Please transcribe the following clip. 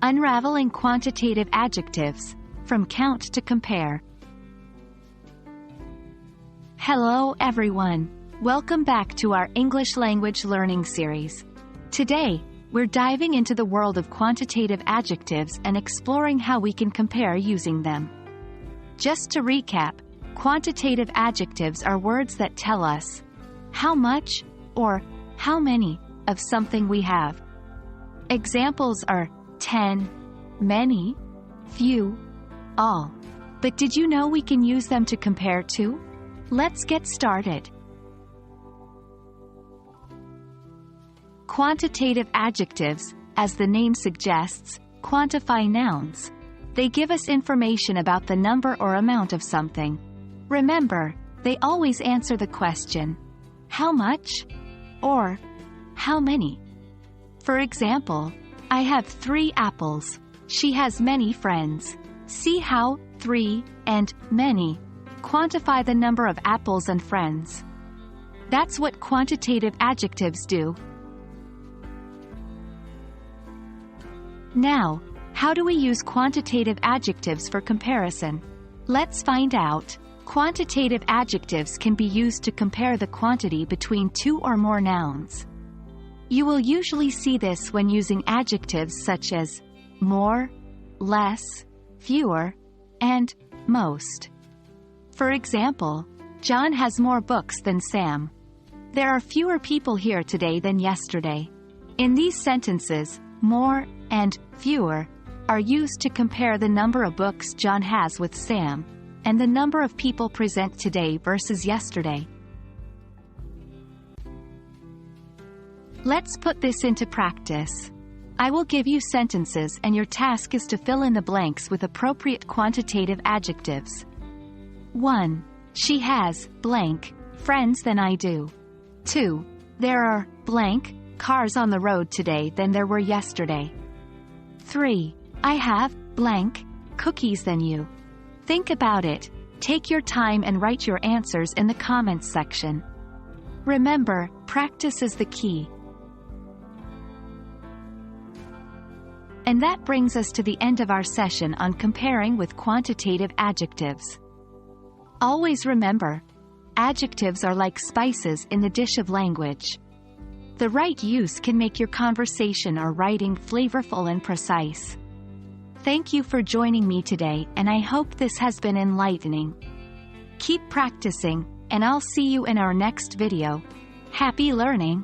Unraveling Quantitative Adjectives, from count to compare. Hello everyone. Welcome back to our English language learning series. Today, we're diving into the world of quantitative adjectives and exploring how we can compare using them. Just to recap, quantitative adjectives are words that tell us how much or how many of something we have. Examples are 10, many, few, all. But did you know we can use them to compare too? Let's get started. Quantitative adjectives, as the name suggests, quantify nouns. They give us information about the number or amount of something. Remember, they always answer the question, how much? Or, how many? For example, I have 3 apples. She has many friends. See how 3 and many quantify the number of apples and friends. That's what quantitative adjectives do. Now, how do we use quantitative adjectives for comparison? Let's find out. Quantitative adjectives can be used to compare the quantity between 2 or more nouns. You will usually see this when using adjectives such as more, less, fewer, and most. For example, John has more books than Sam. There are fewer people here today than yesterday. In these sentences, more and fewer are used to compare the number of books John has with Sam, and the number of people present today versus yesterday. Let's put this into practice. I will give you sentences and your task is to fill in the blanks with appropriate quantitative adjectives. 1. She has blank friends than I do. 2. There are blank cars on the road today than there were yesterday. 3. I have blank cookies than you. Think about it. Take your time and write your answers in the comments section. Remember, practice is the key. And that brings us to the end of our session on comparing with quantitative adjectives. Always remember, adjectives are like spices in the dish of language. The right use can make your conversation or writing flavorful and precise. Thank you for joining me today, and I hope this has been enlightening. Keep practicing, and I'll see you in our next video. Happy learning!